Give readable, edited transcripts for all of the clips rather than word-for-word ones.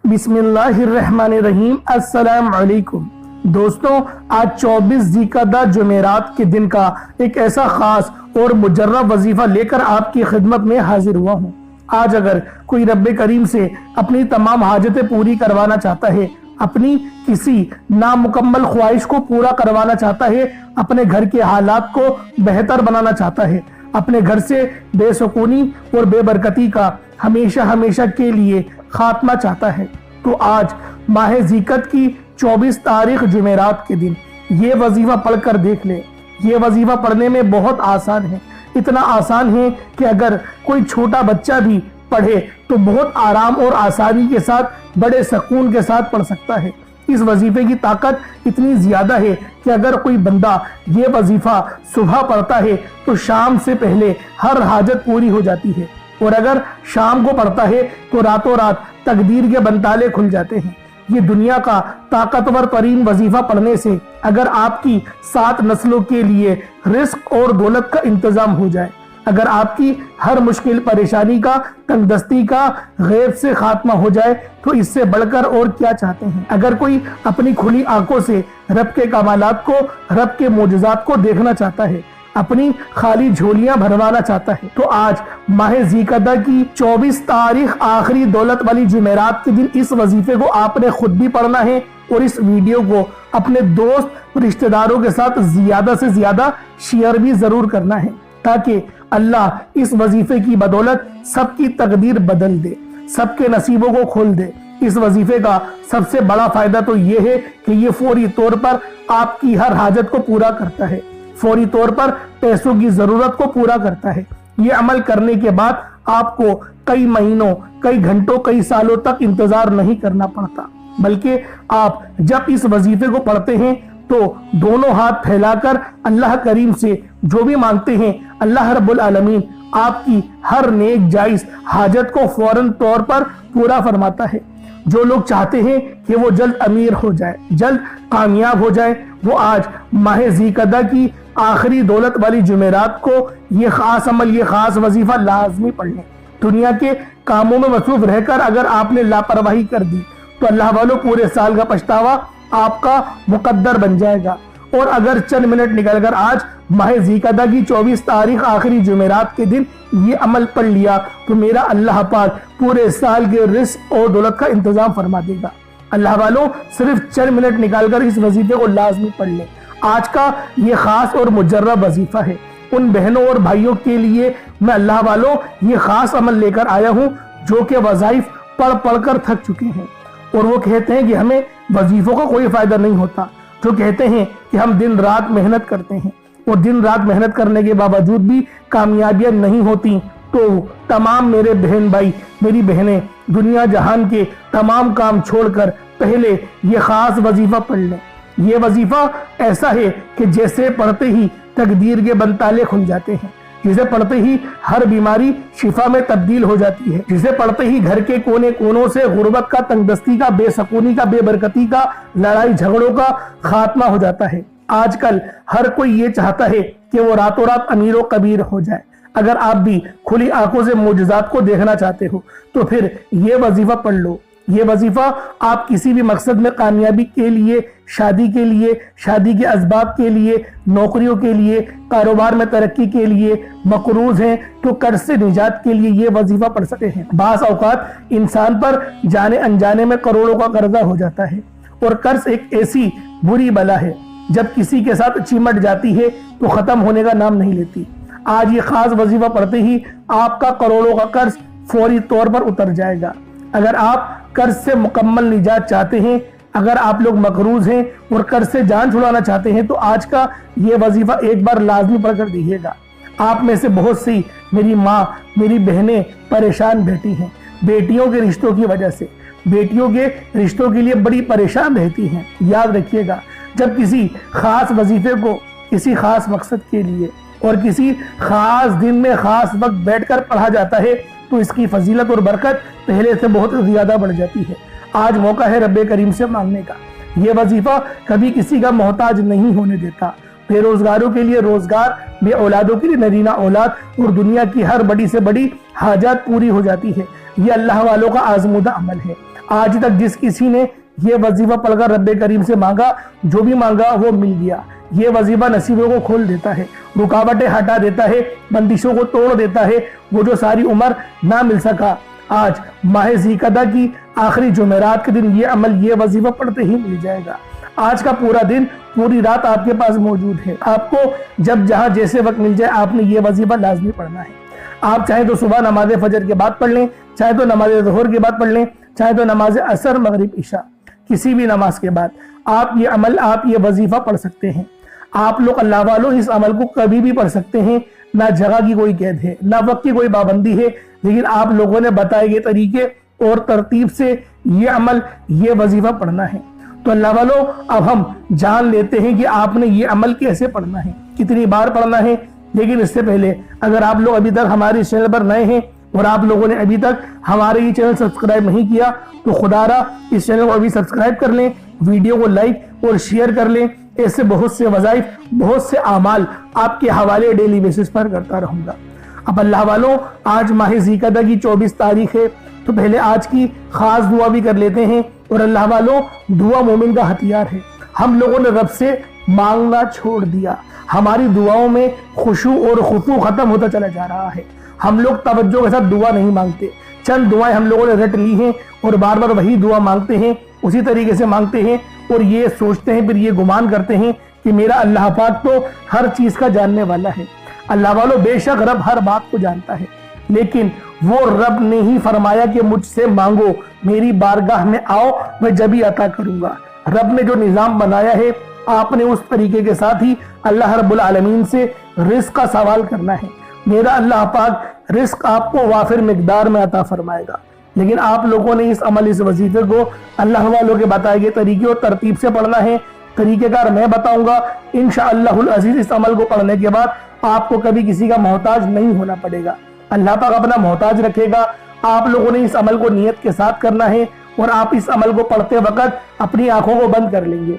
बिस्मिल्लाहिर्रहमानिर्रहीम। अस्सलाम अलैकुम दोस्तों, आज 24 ज़िक़अदा जुमेरात के दिन का एक ऐसा खास और मुजर्रब वजीफा लेकर आपकी खिदमत में हाजिर हुआ हूँ। आज अगर कोई रब्बे करीम से अपनी तमाम हाजतें पूरी करवाना चाहता है, अपनी किसी नामुकम्मल ख्वाहिश को पूरा करवाना चाहता है, अपने घर के हालात को बेहतर बनाना चाहता है, अपने घर से बेसुकूनी और बेबरकती का हमेशा हमेशा के लिए खात्मा चाहता है, तो आज माह ज़िक़अत की 24 तारीख जुमेरात के दिन ये वजीफा पढ़कर देख ले। ये वजीफा पढ़ने में बहुत आसान है, इतना आसान है कि अगर कोई छोटा बच्चा भी पढ़े तो बहुत आराम और आसानी के साथ, बड़े सुकून के साथ पढ़ सकता है। इस वजीफे की ताकत इतनी ज्यादा है कि अगर कोई बंदा ये वजीफा सुबह पढ़ता है तो शाम से पहले हर हाजत पूरी हो जाती है, और अगर शाम को पढ़ता है तो रातों रात तकदीर के बनताले खुल जाते हैं। ये दुनिया का ताकतवर तरीन वजीफा पढ़ने से अगर आपकी 7 नस्लों के लिए रिस्क और दौलत का इंतजाम हो जाए, अगर आपकी हर मुश्किल परेशानी का, तंगदस्ती का गैब से खात्मा हो जाए, तो इससे बढ़कर और क्या चाहते हैं। अगर कोई अपनी खुली आंखों से रब के कमालात को, रब के मोजज़ात को देखना चाहता है, अपनी खाली झोलियां भरवाना चाहता है, तो आज माह ज़िक़अदा की 24 तारीख आखिरी दौलत वाली जुमेरात के दिन इस वजीफे को आपने खुद भी पढ़ना है, और इस वीडियो को अपने दोस्त रिश्तेदारों के साथ ज्यादा से ज्यादा शेयर भी जरूर करना है, ताकि अल्लाह इस वजीफे की बदौलत सबकी तकदीर बदल दे, सबके नसीबों को खोल दे। इस वजीफे का सबसे बड़ा फायदा तो ये है कि ये फौरी तौर पर आपकी हर हाजत को पूरा करता है, फौरी तौर पर पैसों की जरूरत को पूरा करता है। ये अमल करने के बाद आपको कई महीनों, कई घंटों, कई सालों तक इंतजार नहीं करना पड़ता, बल्कि आप जब इस वजीफे को पढ़ते हैं तो दोनों हाथ फैलाकर अल्लाह करीम से जो भी मांगते हैं, अल्लाह रब्बुल आलमीन आपकी हर नेक जायज हाजत को फौरन तौर पर पूरा फरमाता है। जो लोग चाहते हैं कि वो जल्द अमीर हो जाए, जल्द कामयाब हो जाए, वो आज माह ज़िक़अदा की आखिरी दौलत वाली जुमेरात को ये खास अमल, ये खास वजीफा लाजमी पढ़ लें। दुनिया के कामों में मसरूफ रहकर अगर आपने लापरवाही कर दी तो अल्लाह वालों पूरे साल का पछतावा आपका मुकद्दर बन जाएगा। और अगर चंद मिनट निकलकर आज माह ज़िक़अदा की 24 तारीख आखिरी जुमेरात के दिन ये अमल पढ़ लिया तो मेरा अल्लाह पाक पूरे साल के रिस्क और दौलत का इंतजाम फरमा देगा। अल्लाह वालों, सिर्फ चंद मिनट निकालकर इस वजीफे को लाजमी पढ़ लें। आज का ये खास और मुजर्रब वजीफा है। उन बहनों और भाइयों के लिए मैं अल्लाह वालों ये खास अमल लेकर आया हूँ जो कि वज़ाइफ पढ़ पढ़कर थक चुके हैं, और वो कहते हैं कि हमें वजीफों का कोई फायदा नहीं होता, जो कहते हैं कि हम दिन रात मेहनत करते हैं और दिन रात मेहनत करने के बावजूद भी कामयाबियां नहीं होती। तो तमाम मेरे बहन भाई, मेरी बहनें, दुनिया जहान के तमाम काम छोड़कर पहले ये खास वजीफा पढ़ लें। ये वजीफा ऐसा है कि जैसे पढ़ते ही तकदीर के बनताले खुल जाते हैं, जिसे पढ़ते ही हर बीमारी शिफा में तब्दील हो जाती है, जिसे पढ़ते ही घर के कोने कोनों से गुर्बत का, तंगदस्ती का, बेसुकूनी का, बेबरकती का, लड़ाई झगड़ों का खात्मा हो जाता है। आजकल हर कोई ये चाहता है कि वो रातों रात अमीर व कबीर हो जाए। अगर आप भी खुली आंखों से मोजज़ात को देखना चाहते हो तो फिर ये वजीफा पढ़ लो। ये वजीफा आप किसी भी मकसद में कामयाबी के लिए, शादी के लिए, शादी के असबाब के लिए, नौकरियों के लिए, कारोबार में तरक्की के लिए, मकरूज हैं तो कर्ज से निजात के लिए ये वजीफा पढ़ सकते हैं। बास औकात इंसान पर जाने अनजाने में करोड़ों का कर्जा हो जाता है, और कर्ज एक ऐसी बुरी बला है जब किसी के साथ चिमट जाती है तो खत्म होने का नाम नहीं लेती। आज ये खास वजीफा पढ़ते ही आपका करोड़ों का कर्ज फौरी तौर पर उतर जाएगा। अगर आप कर्ज से मुकम्मल निजात चाहते हैं, अगर आप लोग मकरूज हैं और कर्ज से जान छुड़ाना चाहते हैं, तो आज का ये वजीफा एक बार लाजमी पढ़कर दीजिएगा। आप में से बहुत सी मेरी माँ, मेरी बहनें परेशान बैठी हैं बेटियों के रिश्तों की वजह से, बेटियों के रिश्तों के लिए बड़ी परेशान रहती हैं। याद रखिएगा, जब किसी खास वजीफे को किसी खास मकसद के लिए और किसी खास दिन में खास वक्त बैठकर पढ़ा जाता है तो इसकी फजीलत और बरकत पहले से बहुत ज्यादा बढ़ जाती है। आज मौका है रब्बे करीम से मांगने का। ये वजीफा कभी किसी का मोहताज नहीं होने देता। बेरोजगारों के लिए रोजगार, बे औलादों के लिए नरीना औलाद, और दुनिया की हर बड़ी से बड़ी हाजात पूरी हो जाती है। ये अल्लाह वालों का आजमूदा अमल है। आज तक जिस किसी ने ये वजीफा पढ़कर रब्बे करीम से मांगा, जो भी मांगा वो मिल गया। ये वजीफा नसीबों को खोल देता है, रुकावटें हटा देता है, बंदिशों को तोड़ देता है। वो जो सारी उम्र ना मिल सका, आज माह ज़ीक़दा की आखिरी जुमेरात के दिन ये अमल, ये वजीफा पढ़ते ही मिल जाएगा। आज का पूरा दिन, पूरी रात आपके पास मौजूद है। आपको जब जहां जैसे वक्त मिल जाए, आपने ये वजीफा लाजमी पढ़ना है। आप चाहे तो सुबह नमाज फजर के बाद पढ़ लें, चाहे तो नमाज ज़ोहर के बाद पढ़ लें, चाहे तो नमाज असर मगरिब इशा, किसी भी नमाज के बाद आप ये अमल, आप ये वजीफा पढ़ सकते हैं। आप लोग अल्लाह वालों इस अमल को कभी भी पढ़ सकते हैं, ना जगह की कोई कैद है, ना वक्त की कोई पाबंदी है, लेकिन आप लोगों ने बताए गए तरीके और तरतीब से ये अमल, ये वजीफा पढ़ना है। तो अल्लाह वालों, अब हम जान लेते हैं कि आपने ये अमल कैसे पढ़ना है, कितनी बार पढ़ना है। लेकिन इससे पहले अगर आप लोग अभी तक हमारे इस चैनल पर नए हैं और आप लोगों ने अभी तक हमारे ये चैनल सब्सक्राइब नहीं किया, तो खुदारा इस चैनल को अभी सब्सक्राइब कर लें, वीडियो को लाइक और शेयर कर लें। ऐसे बहुत से वज़ाइफ, बहुत से आमाल आपके हवाले डेली बेसिस पर करता रहूंगा। अब अल्लाह वालों, आज माह ज़ीक़दा की 24 तारीख है, तो पहले आज की खास दुआ भी कर लेते हैं। और अल्लाह वालों, दुआ मोमिन का हथियार है। हम लोगों ने रब से मांगना छोड़ दिया, हमारी दुआओं में खुशू और खुशू खत्म होता चला जा रहा है। हम लोग तवज्जो के साथ दुआ नहीं मांगते, चंद दुआएं हम लोगों ने रट ली हैं और बार बार वही दुआ मांगते हैं, उसी तरीके से मांगते हैं और ये सोचते हैं, फिर ये गुमान करते हैं कि मेरा अल्लाह पाक तो हर चीज का जानने वाला है। अल्लाह वालों, बेशक रब हर बात को जानता है, लेकिन वो रब ने ही फरमाया कि मुझसे मांगो, मेरी बारगाह में आओ, मैं जभी अता करूंगा। रब ने जो निजाम बनाया है, आपने उस तरीके के साथ ही अल्लाह रब्बुल आलमीन से रिस्क का सवाल करना है। मेरा अल्लाह पाक रिस्क आपको वाफिर मिकदार में अता फरमाएगा। लेकिन आप लोगों ने इस अमल, इस वजीफे को अल्लाह वालों के बताए गए तरीके और तरतीब से पढ़ना है। तरीकेकार मैं बताऊंगा इंशाअल्लाहुल अजीज। इस अमल को पढ़ने के बाद आपको कभी किसी का मोहताज नहीं होना पड़ेगा, अल्लाह पाक अपना मोहताज रखेगा। आप लोगों ने इस अमल को नियत के साथ करना है और आप इस अमल को पढ़ते वक्त अपनी आंखों को बंद कर लेंगे।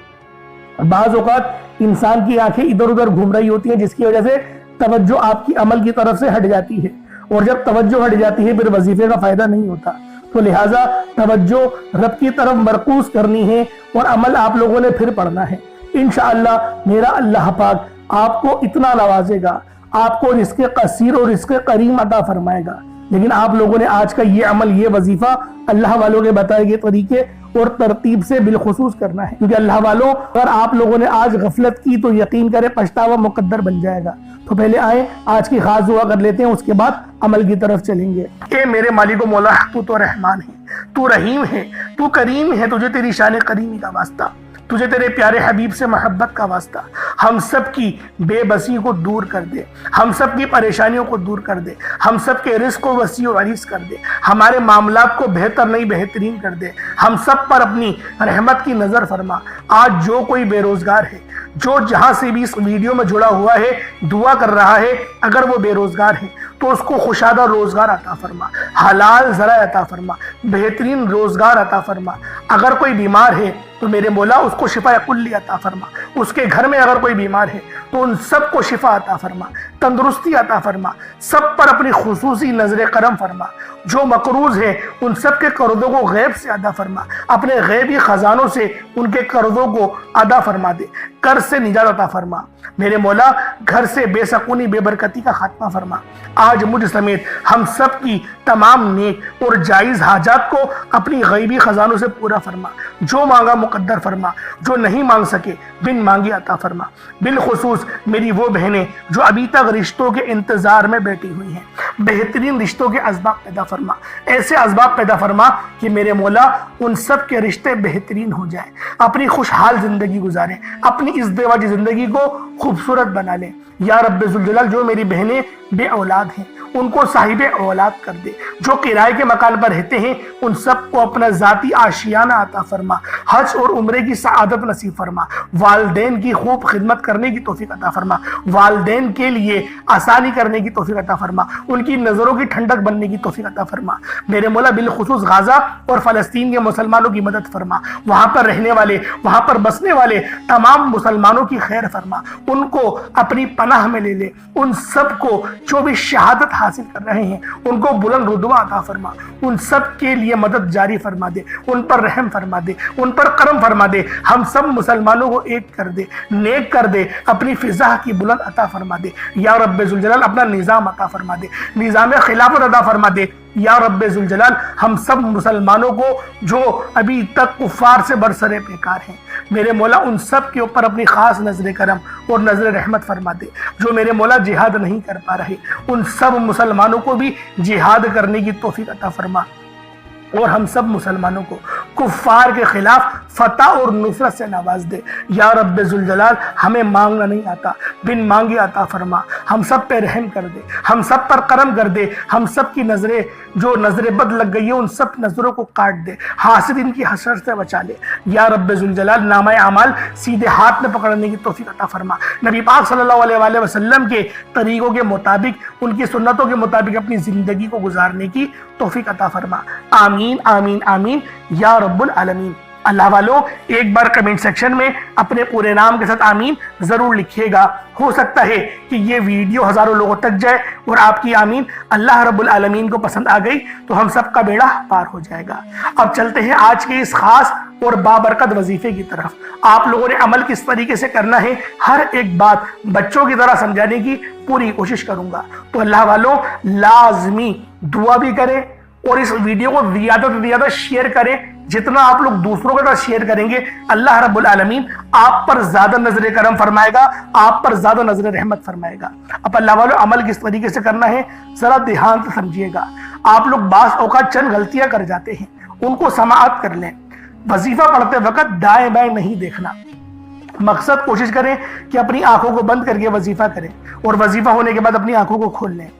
बाज़ औक़ात इंसान की आंखें इधर उधर घूम रही होती हैं, जिसकी वजह से तवज्जो आपकी अमल की तरफ से हट जाती है, और जब तवज्जो हट जाती है फिर वजीफे का फायदा नहीं होता। तो लिहाजा तवज्जो रब की तरफ मरकूज करनी है और अमल आप लोगों ने फिर पढ़ना है। इंशाअल्लाह मेरा अल्लाह पाक आपको इतना नवाजेगा, आपको रिज़्क़ कसीर और रिज़्क़ करीम अता फरमाएगा। लेकिन आप लोगों ने आज का ये अमल, ये वजीफा अल्लाह वालों के बताए गए तरीके और तरतीब से बिलखुसूस करना है, क्योंकि अल्लाह वालों, अगर आप लोगों ने आज गफलत की तो यकीन करें पछतावा मुकद्दर बन जाएगा। तो पहले आए आज की खास दुआ कर लेते हैं, उसके बाद अमल की तरफ चलेंगे। ए मेरे मालिक मौला, तू तो रहमान है, तू रहीम है, तू करीम है, तुझे तेरी शान करीमी का वास्ता, तुझे तेरे प्यारे हबीब से मोहब्बत का वास्ता। हम सब की बेबसी को दूर कर दे, हम सब की परेशानियों को दूर कर दे, हम सब के रिस्क को वसी और अरीज कर दे, हमारे मामलात को बेहतर नहीं बेहतरीन कर दे। हम सब पर अपनी रहमत की नजर फरमा। आज जो कोई बेरोजगार है, जो जहां से भी इस वीडियो में जुड़ा हुआ है, दुआ कर रहा है, अगर वो बेरोजगार है तो उसको खुशादा रोजगार अता फरमा, हलाल ज़रा अता फरमा, बेहतरीन रोजगार अता फरमा। अगर कोई बीमार है तो मेरे मौला उसको शिफा कुल्ली अता फरमा। उसके घर में अगर कोई बीमार है तो उन सबको शिफा अता फरमा, तंदुरुस्ती अता फरमा, सब पर अपनी खुसूसी नजर करम फरमा। जो मकरूज है उन सब के कर्जों को गैब से अदा फरमा, अपने गैबी खजानों से उनके कर्जों को अदा फरमा दे, कर्ज से निजात अता फरमा। मेरे मौला घर से बेसकूनी बेबरकती का खात्मा फरमा। आज मुझ समेत हम सब की तमाम नेक और जायज़ हाजात को अपनी गैबी खजानों से पूरा फरमा। जो मांगा मुकद्दर फरमा, जो नहीं मांग सके बिन मांगी अता फरमा। बिलखुसूस मेरी वो बहनें जो अभी तक रिश्तों के इंतजार में बैठी हुई हैं, बेहतरीन रिश्तों के असबाब पैदा फरमा, ऐसे असबाब पैदा फरमा कि मेरे मौला उन सब के रिश्ते बेहतरीन हो जाए, अपनी खुशहाल जिंदगी गुजारें, अपनी इस बेवाजी जिंदगी को खूबसूरत बना लें। या रब्बे जुल जलाल, जो मेरी बहनें बे औलाद हैं उनको साहिबे औलाद कर दे। जो किराए के मकान पर रहते हैं उन सबको अपना जाती आशियाना अता फरमा। हज और उम्रे की सआदत नसीब फरमा, वालिदैन की खूब खिदमत करने की तौफीक अता फरमा, वालिदैन के लिए आसानी करने की तौफीक अता फरमा, उनकी नज़रों की ठंडक बनने की तौफीक अता फरमा। मेरे मौला बिलखुसूस गाज़ा और फ़लस्तीन के मुसलमानों की मदद फरमा, वहाँ पर रहने वाले, वहाँ पर बसने वाले तमाम मुसलमानों की खैर फरमा, उनको अपनी पनाह में ले ले। उन सब को जो भी शहादत हासिल कर रहे हैं उनको बुलंद रुतबा अता फरमा, उन सब के लिए मदद जारी फरमा दे, उन पर रहम फरमा दे, उन पर करम फरमा दे, हम सब मुसलमानों को एक कर दे, नेक कर दे, अपनी फिजा की बुलंद अता फरमा दे। या रब्बे जुल जलाल अपना निज़ाम अता फरमा दे, निज़ाम खिलाफत अता फरमा दे। या रब्बे जुल जलाल हम सब मुसलमानों को जो अभी तक कुफ्फार से बरसरे बेकार हैं, मेरे मौला उन सब के ऊपर अपनी खास नजर करम और नजर रहमत फरमा दे। जो मेरे मौला जिहाद नहीं कर पा रहे उन सब मुसलमानों को भी जिहाद करने की तौफीक अता फरमा, और हम सब मुसलमानों को कुफ्फार के खिलाफ फतह और नुसरत से नवाज दे। या रब्बे जुल जलाल हमें मांगना नहीं आता, बिन मांगे अता फरमा, हम सब पे रहम कर दे, हम सब पर करम कर दे, हम सब की नजरें जो नजरें बद लग गई है उन सब नजरों को काट दे, हासिदीन की हसरत से बचा ले। या रब्बे जुल जलाल नामा अमाल सीधे हाथ में पकड़ने की तौफीक अता फरमा, नबी पाक सल्लल्लाहु अलैहि वसल्लम के तरीकों के मुताबिक, उनकी सुन्नतों के मुताबिक अपनी जिंदगी को गुजारने की तौफीक अता फरमा। आमीन आमीन आमीन या रब्बुल आलमीन। अल्लाह वालों, एक बार कमेंट सेक्शन में अपने पूरे नाम के साथ आमीन जरूर लिखिएगा। हो सकता है कि ये वीडियो हजारों लोगों तक जाए और आपकी आमीन अल्लाह रब्बुल आलमीन को पसंद आ गई तो हम सब का बेड़ा पार हो जाएगा। अब चलते हैं आज के इस खास और बाबरकत वजीफे की तरफ। आप लोगों ने अमल किस तरीके से करना है, हर एक बात बच्चों की तरह समझाने की पूरी कोशिश करूंगा। तो अल्लाह वालों, लाजमी दुआ भी करें और इस वीडियो को ज्यादा से ज्यादा शेयर करें। जितना आप लोग दूसरों के साथ शेयर करेंगे अल्लाह रब्बुल आलमीन आप पर ज्यादा नजर करम फरमाएगा, आप पर ज्यादा नजर रहमत फरमाएगा। अब अल्लाह वालों, अमल किस तरीके से करना है जरा ध्यान से समझिएगा। आप लोग बास औकात चंद गलतियां कर जाते हैं, उनको समाअत कर लें। वजीफा पढ़ते वक्त दाएं बाएं नहीं देखना, मकसद कोशिश करें कि अपनी आंखों को बंद करके वजीफा करें और वजीफा होने के बाद अपनी आंखों को खोल लें।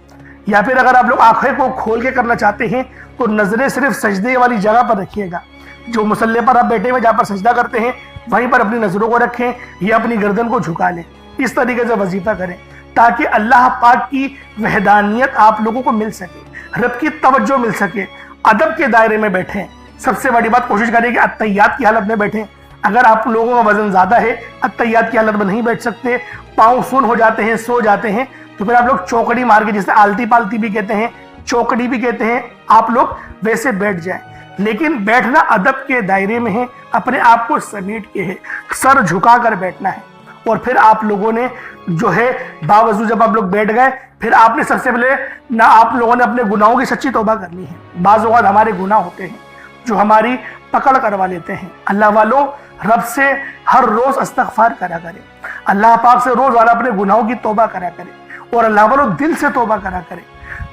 या फिर अगर आप लोग आंखें को खोल के करना चाहते हैं तो नजरें सिर्फ सजदे वाली जगह पर रखिएगा। जो मुसल्ले पर आप बैठे हुए जहाँ पर सजदा करते हैं वहीं पर अपनी नजरों को रखें या अपनी गर्दन को झुका लें। इस तरीके से वजीफा करें ताकि अल्लाह पाक की वहदानियत आप लोगों को मिल सके, रब की तवज्जो मिल सके। अदब के दायरे में बैठें। सबसे बड़ी बात, कोशिश करें कि अत्तहियात की हालत में बैठें। अगर आप लोगों का वजन ज्यादा है, अत्तहियात की हालत में नहीं बैठ सकते, पाँव सुन हो जाते हैं, सो जाते हैं, तो फिर आप लोग चौकड़ी मार के, जिसे आलती पालती भी कहते हैं, चौकड़ी भी कहते हैं, आप लोग वैसे बैठ जाएं। लेकिन बैठना अदब के दायरे में है, अपने आप को समेट के है, सर झुका कर बैठना है। और फिर आप लोगों ने जो है बावजूद जब आप लोग बैठ गए, फिर आपने सबसे पहले ना आप लोगों ने अपने गुनाहों की सच्ची तौबा करनी है। बाज़ औक़ात हमारे गुनाह होते हैं जो हमारी पकड़ करवा लेते हैं। अल्लाह वालों, रब से हर रोज इस्तग़फ़ार करा करें, अल्लाह पाक से रोज वाला अपने गुनाहों की तौबा करा करें और अल्लाह वालों दिल से तौबा करा करें।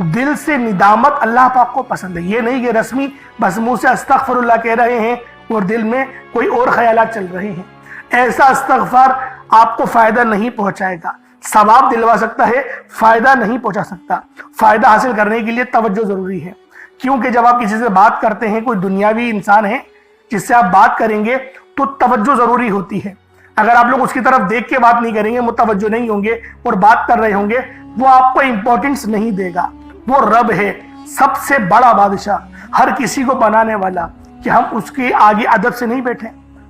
दिल से निदामत अल्लाह पाक को पसंद है। ये नहीं कि रस्मी बस मुंह से अस्तग़फ़िरुल्लाह कह रहे हैं और दिल में कोई और ख्यालात चल रहे हैं। ऐसा इस्तग़फ़ार आपको फायदा नहीं पहुंचाएगा, सवाब दिलवा सकता है, फायदा नहीं पहुंचा सकता। फायदा हासिल करने के लिए तवज्जो जरूरी है, क्योंकि जब आप किसी से बात करते हैं, कोई दुनियावी इंसान है जिससे आप बात करेंगे तो तवज्जो जरूरी होती है। अगर आप लोग उसकी तरफ देख के बात नहीं करेंगे, मुतवज्जो नहीं होंगे और बात कर रहे होंगे, वो आपको इंपॉर्टेंस नहीं देगा। वो रब है, सबसे बड़ा बादशाह, हर किसी को बनाने वाला, कि हम उसके आगे अदब से नहीं बैठे।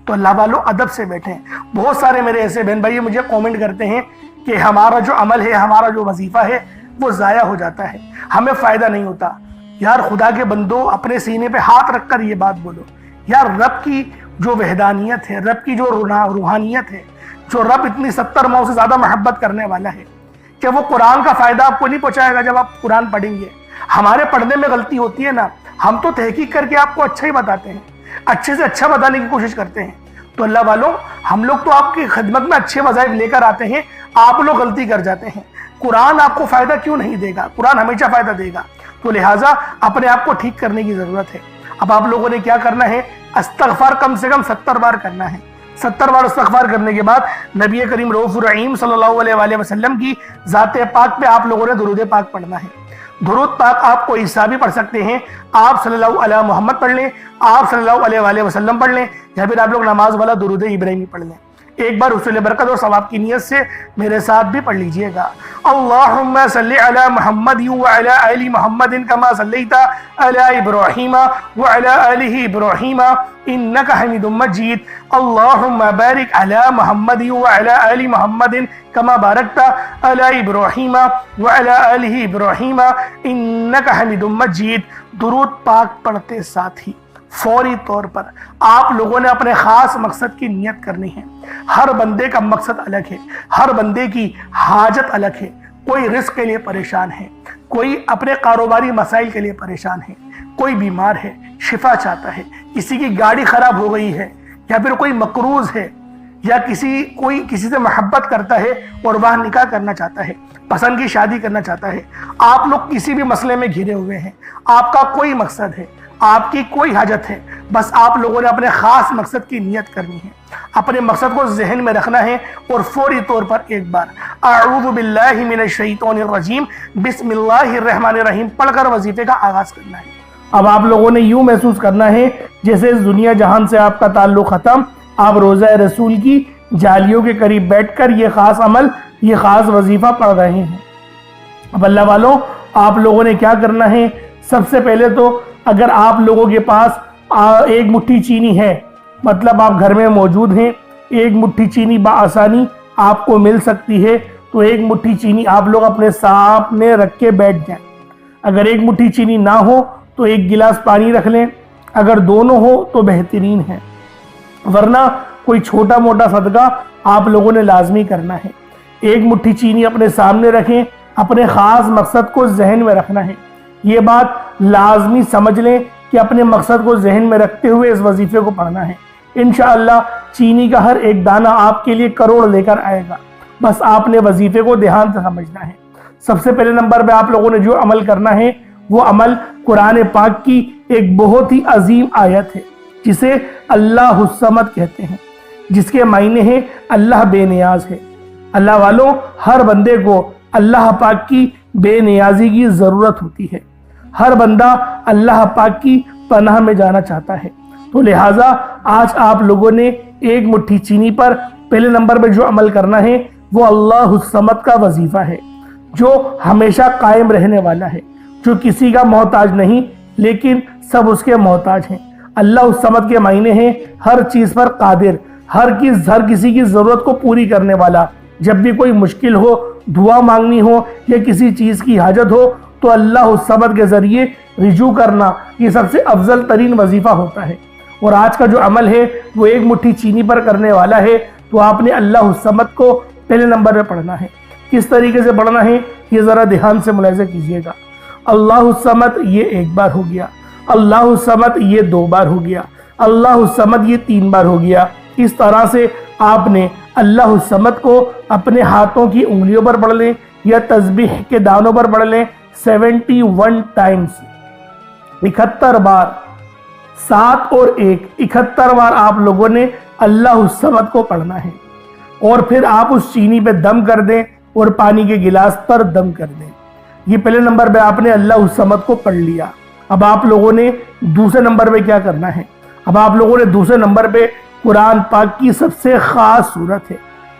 तो अल्लाह वालों, अदब से बैठे। बहुत सारे मेरे ऐसे बहन भाई मुझे कमेंट करते हैं कि हमारा जो अमल है, हमारा जो वजीफा है वो ज़ाया हो जाता है, हमें फ़ायदा नहीं होता। यार खुदा के बंदो, अपने सीने पे हाथ रखकर ये बात बोलो, यार रब की जो वहदानियत है, रब की जो रूहानियत है, जो रब इतनी 70 माह से ज़्यादा मोहब्बत करने वाला है, कि वो कुरान का फ़ायदा आपको नहीं पहुँचाएगा जब आप कुरान पढ़ेंगे। हमारे पढ़ने में गलती होती है ना, हम तो तहकीक करके आपको अच्छा ही बताते हैं, अच्छे से अच्छा बताने की कोशिश करते हैं। तो अल्लाह वालों, हम लोग तो आपकी खिदमत में अच्छे वज़ाइफ लेकर आते हैं, आप लोग गलती कर जाते हैं। कुरान आपको फ़ायदा क्यों नहीं देगा? कुरान हमेशा फ़ायदा देगा। तो लिहाजा अपने आप को ठीक करने की ज़रूरत है। अब आप लोगों ने क्या करना है, इस्तग़फ़ार कम से कम 70 बार करना है। 70 बार इस्तग़फ़ार करने के बाद नबी करीम रऊफ़ुर रहीम सल्लल्लाहु अलैहि वसल्लम की ज़ात पाक पे आप लोगों ने दुरूद पाक पढ़ना है। درود پاک آپ کو عیسیٰ بھی پڑھ سکتے ہیں، آپ صلی اللہ علیہ محمد پڑھ لیں، آپ صلی اللہ علیہ وآلہ وسلم پڑھ لیں، یا پھر آپ لوگ نماز والا درود ابراہیمی پڑھ لیں۔ ایک بار حصول برکت اور ثواب کی نیت سے میرے ساتھ بھی پڑھ لیجئے گا۔ اللہم صلی علی محمد وعلی آل محمد کما صلیت علی ابراہیم وعلی آل ابراہیم انک حمید مجید۔ اللہم بارک علی محمد وعلی آل محمد کما بارکت علی ابراہیم وعلی آل ابراہیم انک حمید مجید۔ درود پاک پڑھتے ساتھ ہی فوری طور پر آپ لوگوں نے اپنے خاص مقصد کی نیت کرنی ہے۔ ہر بندے کا مقصد الگ ہے، ہر بندے کی حاجت الگ ہے۔ کوئی رزق کے لیے پریشان ہے، کوئی اپنے کاروباری مسائل کے لیے پریشان ہے، کوئی بیمار ہے شفا چاہتا ہے، کسی کی گاڑی خراب ہو گئی ہے، یا پھر کوئی مقروض ہے، یا کوئی کسی سے محبت کرتا ہے اور وہ نکاح کرنا چاہتا ہے، پسند کی شادی کرنا چاہتا ہے۔ آپ لوگ کسی بھی مسئلے میں گھرے ہوئے ہیں، آپ کا کوئی مقصد ہے، آپ کی کوئی حاجت ہے، بس آپ لوگوں نے اپنے خاص مقصد کی نیت کرنی ہے، اپنے مقصد کو ذہن میں رکھنا ہے، اور فوری طور پر ایک بار اعوذ باللہ من الشیطان الرجیم بسم اللہ الرحمن الرحیم پڑھ کر وظیفے کا آغاز کرنا ہے۔ اب آپ لوگوں نے یوں محسوس کرنا ہے جیسے اس دنیا جہان سے آپ کا تعلق ختم، آپ روضہ رسول کی جالیوں کے قریب بیٹھ کر یہ خاص عمل، یہ خاص وظیفہ پڑھ رہے ہیں۔ اب اللہ والوں، آپ لوگوں نے کیا کرنا ہے؟ سب سے پہلے تو اگر آپ لوگوں کے پاس ایک مٹھی چینی ہے، مطلب آپ گھر میں موجود ہیں، ایک مٹھی چینی بآسانی آپ کو مل سکتی ہے، تو ایک مٹھی چینی آپ لوگ اپنے سامنے رکھ کے بیٹھ جائیں۔ اگر ایک مٹھی چینی نہ ہو تو ایک گلاس پانی رکھ لیں، اگر دونوں ہو تو بہترین ہے، ورنہ کوئی چھوٹا موٹا صدقہ آپ لوگوں نے لازمی کرنا ہے۔ ایک مٹھی چینی اپنے سامنے رکھیں، اپنے خاص مقصد کو ذہن میں رکھنا ہے۔ یہ بات لازمی سمجھ لیں کہ اپنے مقصد کو ذہن میں رکھتے ہوئے اس وظیفے کو پڑھنا ہے۔ انشاءاللہ چینی کا ہر ایک دانہ آپ کے لیے کروڑ لے کر آئے گا، بس آپ نے وظیفے کو دھیان سے سمجھنا ہے۔ سب سے پہلے نمبر پہ آپ لوگوں نے جو عمل کرنا ہے وہ عمل قرآن پاک کی ایک بہت ہی عظیم آیت ہے جسے اللہ الصمد کہتے ہیں، جس کے معنی ہے اللہ بے نیاز ہے۔ اللہ والوں، ہر بندے کو اللہ پاک کی بے نیازی کی ضرورت ہوتی ہے، ہر بندہ اللہ پاک کی پناہ میں جانا چاہتا ہے، تو لہٰذا آج آپ لوگوں نے ایک مٹھی چینی پر پہلے نمبر پہ جو عمل کرنا ہے وہ اللہ الصمد کا وظیفہ ہے، جو ہمیشہ قائم رہنے والا ہے، جو کسی کا محتاج نہیں لیکن سب اس کے محتاج ہیں۔ اللہ الصمد کے معنی ہیں ہر چیز پر قادر، ہر کسی کی ضرورت کو پوری کرنے والا۔ جب بھی کوئی مشکل ہو، دعا مانگنی ہو یا کسی چیز کی حاجت ہو تو اللہ الصمد کے ذریعے رجوع کرنا یہ سب سے افضل ترین وظیفہ ہوتا ہے۔ اور آج کا جو عمل ہے وہ ایک مٹھی چینی پر کرنے والا ہے، تو آپ نے اللہ الصمد کو پہلے نمبر پہ پڑھنا ہے۔ کس طریقے سے پڑھنا ہے یہ ذرا دھیان سے ملاحظہ کیجئے گا۔ اللہ الصمد یہ ایک بار ہو گیا، اللہ الصمد یہ 2 بار ہو گیا، اللہ الصمد یہ 3 بار ہو گیا۔ اس طرح سے آپ نے اللہ الصمد کو اپنے ہاتھوں کی انگلیوں پر پڑھ لیں یا تسبیح کے دانوں پر پڑھ لیں 71 ٹائمز، 71 بار، 7 اور 1 71 بار آپ لوگوں نے اللہ الصمد کو پڑھنا ہے۔ اور پھر آپ اس چینی پہ دم کر دیں اور پانی کے گلاس پر دم کر دیں۔ یہ پہلے نمبر پہ آپ نے اللہ الصمد کو پڑھ لیا۔ اب آپ لوگوں نے دوسرے نمبر پہ کیا کرنا ہے؟ اب آپ لوگوں نے دوسرے نمبر پہ قرآن پاک کی سب سے خاص سورت ہے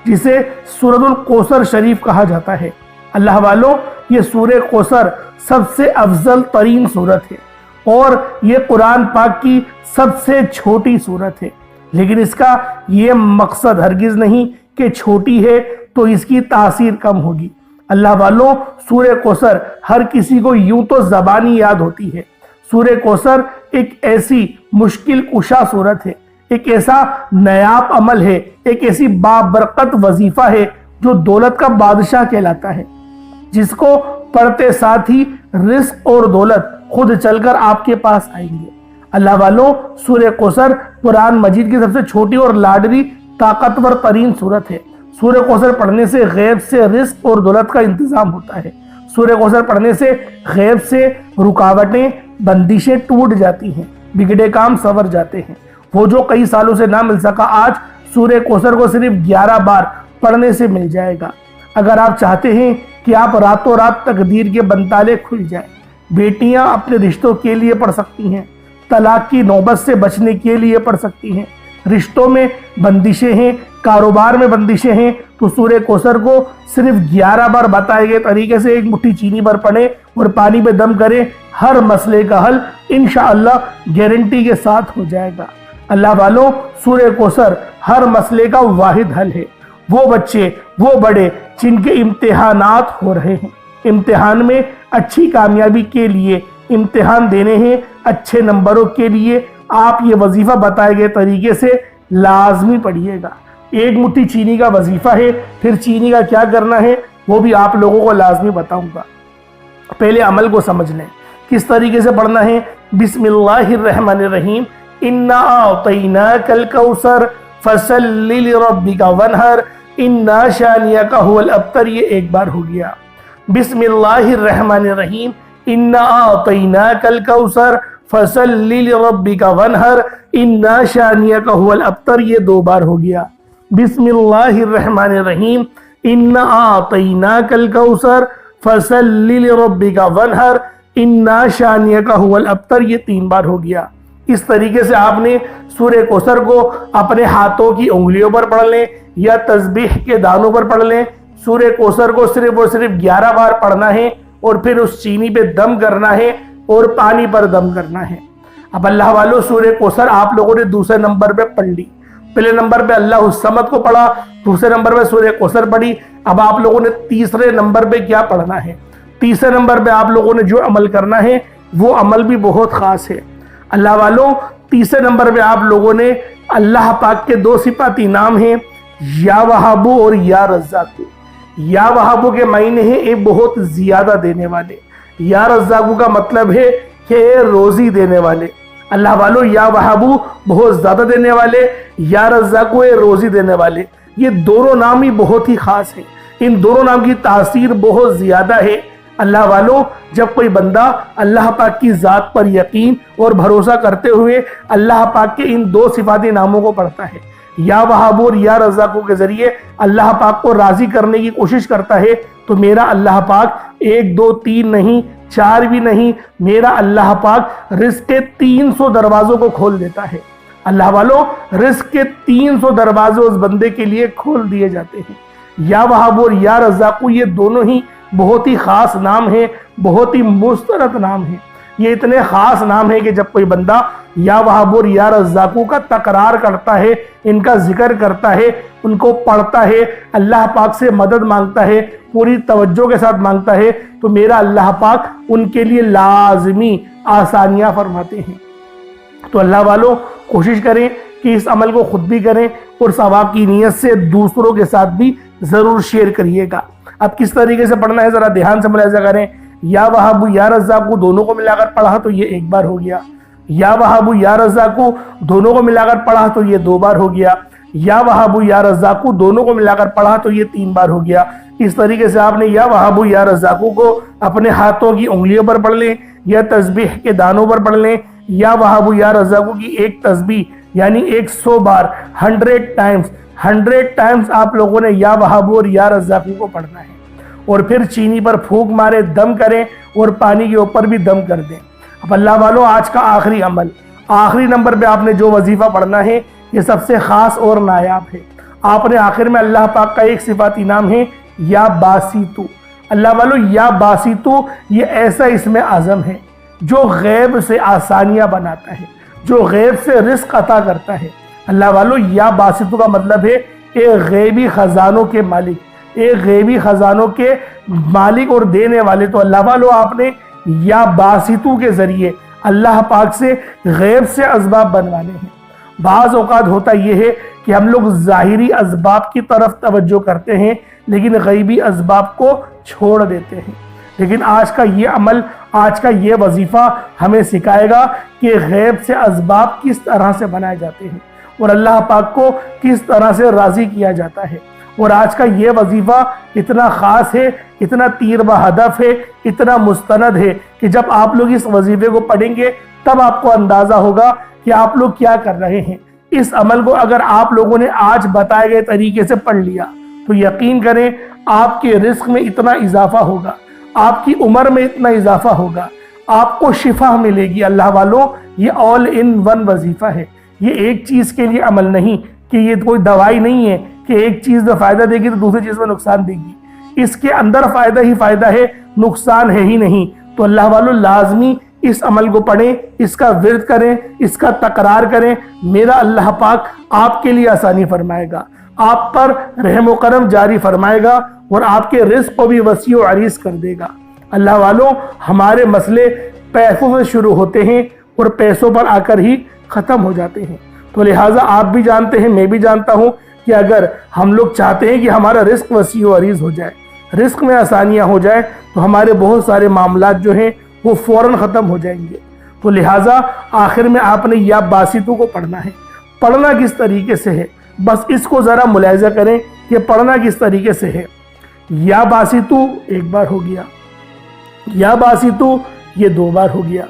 جسے سورۃ الکوثر شریف کہا جاتا ہے۔ اللہ والوں، یہ سورہ کوثر سب سے افضل ترین سورت ہے اور یہ قرآن پاک کی سب سے چھوٹی سورت ہے، لیکن اس کا یہ مقصد ہرگز نہیں کہ چھوٹی ہے تو اس کی تاثیر کم ہوگی۔ اللہ والوں، سورہ کوثر ہر کسی کو یوں تو زبانی یاد ہوتی ہے۔ سورہ کوثر ایک ایسی مشکل کشا سورت ہے، ایک ایسا نیاب عمل ہے، ایک ایسی بابرکت وظیفہ ہے جو دولت کا بادشاہ کہلاتا ہے، جس کو پڑھتے ساتھ ہی رزق اور دولت خود چل کر آپ کے پاس آئیں گے۔ اللہ والوں، سورہ کوثر قرآن مجید کی سب سے چھوٹی اور لاڈلی طاقتور ترین سورت ہے۔ سورہ کوثر پڑھنے سے غیب سے رزق اور دولت کا انتظام ہوتا ہے۔ سورہ کوثر پڑھنے سے غیب سے رکاوٹیں، بندشیں ٹوٹ جاتی ہیں، بگڑے کام سنور جاتے ہیں۔ وہ جو کئی سالوں سے نہ مل سکا آج سورہ کوثر کو صرف 11 بار پڑھنے سے مل جائے گا۔ اگر آپ چاہتے ہیں کہ آپ راتوں رات تقدیر کے بنتالے کھل جائیں۔ بیٹیاں اپنے رشتوں کے لیے پڑھ سکتی ہیں، طلاق کی نوبت سے بچنے کے لیے پڑھ سکتی ہیں۔ رشتوں میں بندشیں ہیں، کاروبار میں بندشیں ہیں تو سورہ کوثر کو صرف 11 بار بتائے گئے طریقے سے ایک مٹھی چینی پر پڑھیں اور پانی میں دم کریں، ہر مسئلے کا حل انشاءاللہ گارنٹی کے ساتھ ہو جائے گا۔ اللہ والوں، سورہ کوثر ہر مسئلے کا واحد حل ہے۔ وہ بچے، وہ بڑے جن کے امتحانات ہو رہے ہیں، امتحان میں اچھی کامیابی کے لیے امتحان دینے ہیں، اچھے نمبروں کے لیے آپ یہ وظیفہ بتائے گئے طریقے سے لازمی پڑھیے گا۔ ایک مٹھی چینی کا وظیفہ ہے، پھر چینی کا کیا کرنا ہے وہ بھی آپ لوگوں کو لازمی بتاؤں گا۔ پہلے عمل کو سمجھ لیں، کس طریقے سے پڑھنا ہے۔ بسم اللہ الرحمن الرحیم، انا اعطیناک الکوثر فصل لربک وانحر انا شانئک هو الابتر، یہ ایک بار ہو گیا۔ بسم اللہ الرحمن الرحیم، انا اعطیناک الکوثر فصل لربک وانحر انا شانئک هو الابتر، یہ 2 بار ہو گیا۔ بسم اللہ الرحمن الرحیم، انا اعطیناک الکوثر فصل لربک وانحر انا شانئک هو الابتر، یہ 3 بار ہو گیا۔ اس طریقے سے آپ نے سورہ کوثر کو اپنے ہاتھوں کی انگلیوں پر پڑھ لیں یا تسبیح کے دانوں پر پڑھ لیں۔ سورہ کوثر کو صرف اور صرف 11 بار پڑھنا ہے اور پھر اس چینی پہ دم کرنا ہے اور پانی پر دم کرنا ہے۔ اب اللہ والوں، سورہ کوثر آپ لوگوں نے دوسرے نمبر پہ پڑھ لی۔ پہلے نمبر پہ اللہ الصمد کو پڑھا، دوسرے نمبر پہ سورہ کوثر پڑھی۔ اب آپ لوگوں نے تیسرے نمبر پہ کیا پڑھنا ہے؟ تیسرے نمبر پہ آپ لوگوں نے جو عمل کرنا ہے وہ عمل بھی بہت خاص ہے۔ اللہ والوں، تیسرے نمبر پہ آپ لوگوں نے اللہ پاک کے 2 صفاتی نام ہیں، یا وہابو اور یا رزاقو۔ یا وہابو کے معنی ہیں ایک بہت زیادہ دینے والے، یا رزاقو کا مطلب ہے کہ روزی دینے والے۔ اللہ والوں، یا وہابو بہت زیادہ دینے والے، یا رزاقو روزی دینے والے، یہ دونوں نام ہی بہت ہی خاص ہیں۔ ان دونوں نام کی تاثیر بہت زیادہ ہے۔ اللہ والوں، جب کوئی بندہ اللہ پاک کی ذات پر یقین اور بھروسہ کرتے ہوئے اللہ پاک کے ان 2 صفاتی ناموں کو پڑھتا ہے، یا وہاب اور یا رزاقو کے ذریعے اللہ پاک کو راضی کرنے کی کوشش کرتا ہے، تو میرا اللہ پاک 1 2 3 نہیں، 4 بھی نہیں، میرا اللہ پاک رزق کے 300 دروازوں کو کھول دیتا ہے۔ اللہ والوں، رزق کے 300 دروازے اس بندے کے لیے کھول دیے جاتے ہیں۔ یا وہاب اور یا رزاقو یہ دونوں ہی بہت ہی خاص نام ہیں، بہت ہی مسترد نام ہیں۔ یہ اتنے خاص نام ہیں کہ جب کوئی بندہ یا وہاب اور یا رزاقو کا تکرار کرتا ہے، ان کا ذکر کرتا ہے، ان کو پڑھتا ہے، اللہ پاک سے مدد مانگتا ہے، پوری توجہ کے ساتھ مانگتا ہے، تو میرا اللہ پاک ان کے لیے لازمی آسانیاں فرماتے ہیں۔ تو اللہ والوں، کوشش کریں کہ اس عمل کو خود بھی کریں اور ثواب کی نیت سے دوسروں کے ساتھ بھی ضرور شیئر کریے گا۔ اب کس طریقے سے پڑھنا ہے ذرا دھیان سے ملاحظہ کریں۔ یا وہاب یا رزاقو دونوں کو ملا کر پڑھا تو یہ 1 بار ہو گیا۔ یا وہاب یا رزاقو دونوں کو ملا کر پڑھا تو یہ 2 بار ہو گیا۔ یا وہاب یا رزاقو دونوں کو ملا کر پڑھا تو یہ 3 بار ہو گیا۔ اس طریقے سے آپ نے یا وہاب یا رزاقو کو اپنے ہاتھوں کی انگلیوں پر پڑھ لیں یا تسبیح کے دانوں پر پڑھ لیں۔ یا وہاب یا رزاقو کی ایک تسبیح یعنی 100 بار 100 ٹائمز آپ لوگوں نے یا وہاب اور یا رزاقو کو پڑھنا ہے، اور پھر چینی پر پھونک مارے، دم کریں اور پانی کے اوپر بھی دم کر دیں۔ اب اللہ والوں، آج کا آخری عمل، آخری نمبر پہ آپ نے جو وظیفہ پڑھنا ہے یہ سب سے خاص اور نایاب ہے۔ آپ نے آخر میں اللہ پاک کا ایک صفاتی نام ہے یا باسیتو۔ اللہ والوں، یا باسیتو یہ ایسا اسم اعظم ہے جو غیب سے آسانیاں بناتا ہے، جو غیب سے رزق عطا کرتا ہے۔ اللہ والوں، یا باسیتو کا مطلب ہے ایک غیبی خزانوں کے مالک، ایک غیبی خزانوں کے مالک اور دینے والے۔ تو اللہ والوں، آپ نے یا باسیتو کے ذریعے اللہ پاک سے غیب سے اسباب بنوانے ہیں۔ بعض اوقات ہوتا یہ ہے کہ ہم لوگ ظاہری اسباب کی طرف توجہ کرتے ہیں لیکن غیبی اسباب کو چھوڑ دیتے ہیں۔ لیکن آج کا یہ عمل، آج کا یہ وظیفہ ہمیں سکھائے گا کہ غیب سے اسباب کس طرح سے بنائے جاتے ہیں اور اللہ پاک کو کس طرح سے راضی کیا جاتا ہے۔ اور آج کا یہ وظیفہ اتنا خاص ہے، اتنا تیر بہدف ہے، اتنا مستند ہے کہ جب آپ لوگ اس وظیفے کو پڑھیں گے تب آپ کو اندازہ ہوگا کہ آپ لوگ کیا کر رہے ہیں۔ اس عمل کو اگر آپ لوگوں نے آج بتائے گئے طریقے سے پڑھ لیا تو یقین کریں آپ کے رزق میں اتنا اضافہ ہوگا، آپ کی عمر میں اتنا اضافہ ہوگا، آپ کو شفا ملے گی۔ اللہ والوں، یہ آل ان ون وظیفہ ہے، یہ ایک چیز کے لیے عمل نہیں کہ یہ کوئی دوائی نہیں ہے کہ ایک چیز میں فائدہ دے گی تو دوسری چیز میں نقصان دے گی۔ اس کے اندر فائدہ ہی فائدہ ہے، نقصان ہے ہی نہیں۔ تو اللہ والوں لازمی اس عمل کو پڑھیں، اس کا ورد کریں، اس کا تکرار کریں۔ میرا اللہ پاک آپ کے لیے آسانی فرمائے گا، آپ پر رحم و کرم جاری فرمائے گا اور آپ کے رزق کو بھی وسیع و عریض کر دے گا۔ اللہ والوں، ہمارے مسئلے پیسوں سے شروع ہوتے ہیں اور پیسوں پر آ کر ہی ختم ہو جاتے ہیں۔ تو لہٰذا آپ بھی جانتے ہیں، میں بھی جانتا ہوں کہ اگر ہم لوگ چاہتے ہیں کہ ہمارا رزق وسیع و عریض ہو جائے، رزق میں آسانیاں ہو جائے، تو ہمارے بہت سارے معاملات جو ہیں وہ فوراً ختم ہو جائیں گے۔ تو لہٰذا آخر میں آپ نے یا باسطو کو پڑھنا ہے۔ پڑھنا کس طریقے سے ہے، بس اس کو ذرا ملاحظہ کریں کہ پڑھنا کس طریقے سے ہے۔ یا باسطو ایک بار ہو گیا، یا باسطو یہ 2 بار ہو گیا،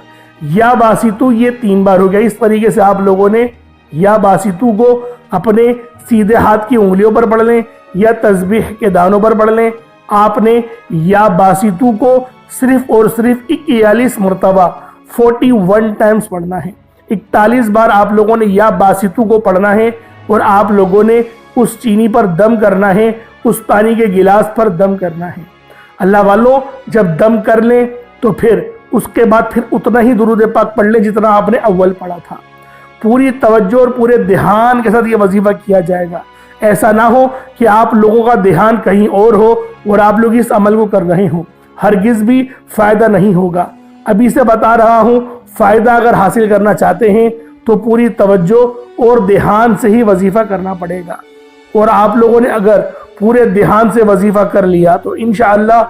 یا باسطو یہ 3 بار ہو گیا۔ اس طریقے سے آپ لوگوں نے یا باسطو کو اپنے سیدھے ہاتھ کی انگلیوں پر پڑھ لیں یا تسبیح کے دانوں پر پڑھ لیں۔ آپ نے یا باسطو کو صرف اور صرف 41 مرتبہ 41 ٹائمز پڑھنا ہے۔ 41 بار آپ لوگوں نے یا باسطو کو پڑھنا ہے اور آپ لوگوں نے اس چینی پر دم کرنا ہے، اس پانی کے گلاس پر دم کرنا ہے۔ اللہ والوں، جب دم کر لیں تو پھر اس کے بعد پھر اتنا ہی درود پاک پڑھ لیں جتنا آپ نے اول پڑھا تھا۔ پوری توجہ اور پورے دھیان کے ساتھ یہ وظیفہ کیا جائے گا۔ ایسا نہ ہو کہ آپ لوگوں کا دھیان کہیں اور ہو اور آپ لوگ اس عمل کو کر رہے ہوں، ہرگز بھی فائدہ نہیں ہوگا۔ ابھی سے بتا رہا ہوں، فائدہ اگر حاصل کرنا چاہتے ہیں تو پوری توجہ اور دھیان سے ہی وظیفہ کرنا پڑے گا۔ اور آپ لوگوں نے اگر پورے دھیان سے وظیفہ کر لیا تو انشاءاللہ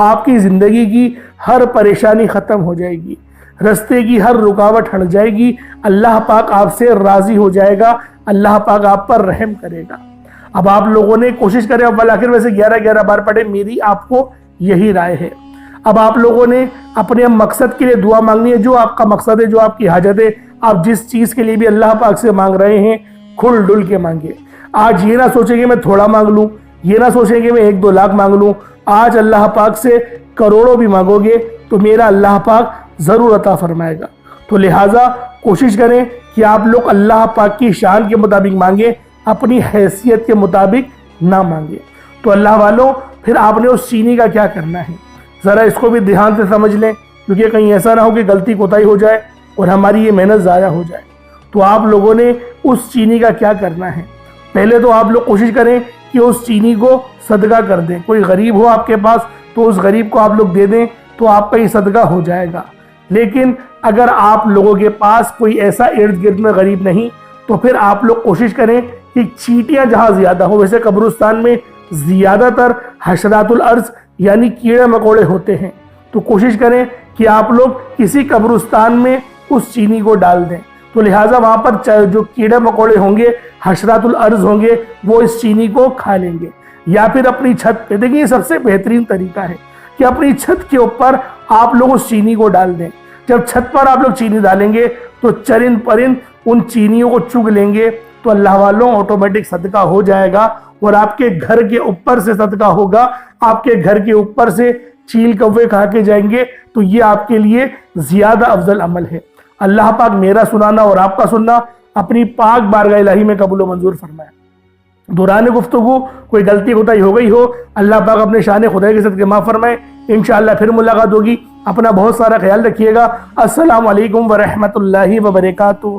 آپ کی زندگی کی ہر پریشانی ختم ہو جائے گی، رستے کی ہر رکاوٹ ہٹ جائے گی، اللہ پاک آپ سے راضی ہو جائے گا، اللہ پاک آپ پر رحم کرے گا۔ اب آپ لوگوں نے کوشش کریں، اب بالآخر ویسے 11 بار پڑھیں، میری آپ کو یہی رائے ہے۔ اب آپ لوگوں نے اپنے مقصد کے لیے دعا مانگنی ہے، جو آپ کا مقصد ہے، جو آپ کی حاجت ہے، آپ جس چیز کے لیے بھی اللہ پاک سے مانگ رہے ہیں کھل ڈل کے مانگے۔ آج یہ نہ سوچیں کہ میں تھوڑا مانگ لوں، یہ نہ سوچیں کہ میں 1-2 لاکھ مانگ لوں۔ آج اللہ پاک سے کروڑوں بھی مانگو گے تو میرا اللہ پاک ضرور عطا فرمائے گا۔ تو لہٰذا کوشش کریں کہ آپ لوگ اللہ پاک کی شان کے مطابق مانگیں، اپنی حیثیت کے مطابق نہ مانگیں۔ تو اللہ والوں، پھر آپ نے اس چینی کا کیا کرنا ہے، ذرا اس کو بھی دھیان سے سمجھ لیں، کیونکہ کہیں ایسا نہ ہو کہ غلطی کوتاہی ہو جائے اور ہماری یہ محنت ضائع ہو جائے۔ تو آپ لوگوں نے اس چینی کا کیا کرنا ہے، پہلے تو آپ لوگ کوشش کریں کہ اس چینی کو صدقہ کر دیں۔ کوئی غریب ہو آپ کے پاس تو اس غریب کو آپ لوگ دے دیں تو آپ کا یہ صدقہ ہو جائے گا۔ لیکن اگر آپ لوگوں کے پاس کوئی ایسا ارد گرد میں غریب نہیں تو پھر آپ لوگ کوشش کریں کہ چیٹیاں جہاں زیادہ ہوں، ویسے قبرستان میں زیادہ تر حشرات الارض یعنی کیڑے مکوڑے ہوتے ہیں، تو کوشش کریں کہ آپ لوگ کسی قبرستان میں اس چینی کو ڈال دیں۔ تو لہٰذا وہاں پر جو کیڑے مکوڑے ہوں گے، حشرات الارض ہوں گے، وہ اس چینی کو کھا لیں گے۔ یا پھر اپنی چھت پہ، دیکھیں یہ سب سے بہترین طریقہ ہے کہ اپنی چھت کے اوپر آپ لوگ اس چینی کو ڈال دیں۔ جب چھت پر آپ لوگ چینی ڈالیں گے تو چرند پرند ان چینیوں کو چگ لیں گے، تو اللہ والوں آٹومیٹک صدقہ ہو جائے گا اور آپ کے گھر کے اوپر سے صدقہ ہوگا، آپ کے گھر کے اوپر سے چیل کوے کھا کے جائیں گے۔ تو یہ آپ کے لیے زیادہ افضل عمل ہے۔ اللہ پاک میرا سنانا اور آپ کا سننا اپنی پاک بارگاہ الہی میں قبول و منظور فرمائے۔ دوران گفتگو کوئی غلطی کوتاہی ہو گئی ہو، اللہ پاک اپنے شان خدائی کے صدقے معاف فرمائے۔ انشاءاللہ پھر ملاقات ہوگی۔ اپنا بہت سارا خیال رکھیے گا۔ السلام علیکم ورحمۃ اللہ وبرکاتہ۔